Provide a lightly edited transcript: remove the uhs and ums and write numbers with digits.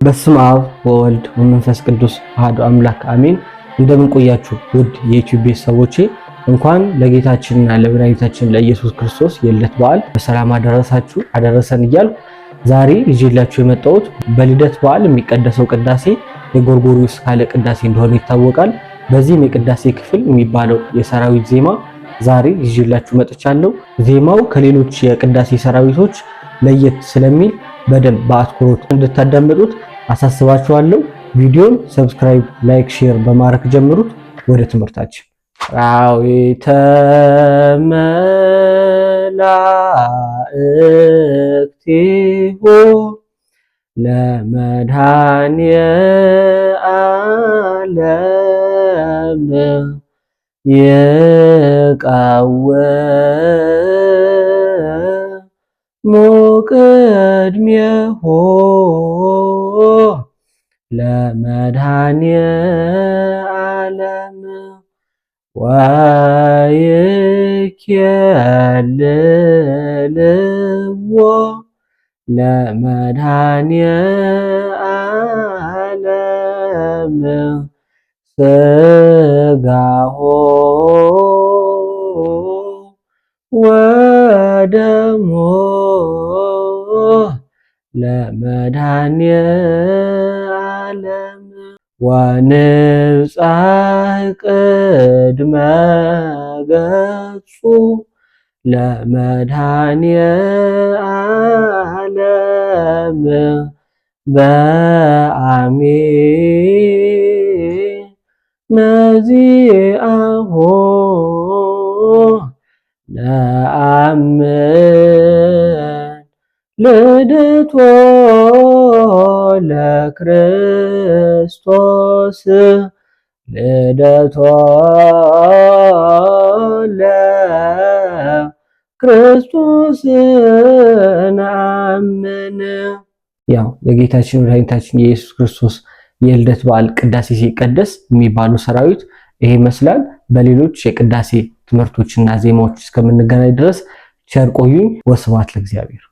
በስመ አብ ወወልድ ወመንፈስ ቅዱስ አሐዱ አምላክ አሜን። እንደምን ቆያችሁ ውድ የዩቲዩብ ቤተሰቦቼ፣ እንኳን ለጌታችንና ለመድኃኒታችን ለኢየሱስ ክርስቶስ የልደት በዓል በሰላም አደረሳችሁ አደረሰን እያልኩ ዛሬ ይዤላችሁ የመጣሁት በልደት በዓል የሚቀደሰው ቅዳሴ የጎርጎርዮስ ካለ ቅዳሴ እንደሆነ ይታወቃል። በዚህም የቅዳሴ ክፍል የሚባለው የሰራዊት ዜማ ዛሬ ይዤላችሁ መጥቻለሁ። ዜማው ከሌሎች የቅዳሴ ሰራዊቶች ለየት ስለሚል በደንብ በአትኩሮት እንድታዳምጡት አሳስባችኋለሁ። ቪዲዮን ሰብስክራይብ፣ ላይክ፣ ሼር በማድረግ ጀምሩት። ወደ ትምህርታችን ራዊተ መላእክቲሁ ለመድኃኒየ ዓለም ይቃወሙ ቅድሜሁ ለመድኃኒየ ዓለም ወይኬልልዎ ለመድኃኒየ ዓለም ሥጋሁ ወደሙ ለመድኃኒየ ዓለም ወንብጻሕ ቅድመ ገጹ ለመድኃኒየ ዓለም በአሜን ነአምን ልደቶ ለክርስቶስ ልደቶ ለክርስቶስ ነአምን። ያው የጌታችን መድኃኒታችን የኢየሱስ ክርስቶስ የልደት በዓል ቅዳሴ ሲቀደስ የሚባሉ ሰራዊት ይሄ ይመስላል። በሌሎች የቅዳሴ ትምህርቶችና ዜማዎች እስከምንገናኝ ድረስ ቸር ቆዩኝ። ወስብሐት ለእግዚአብሔር።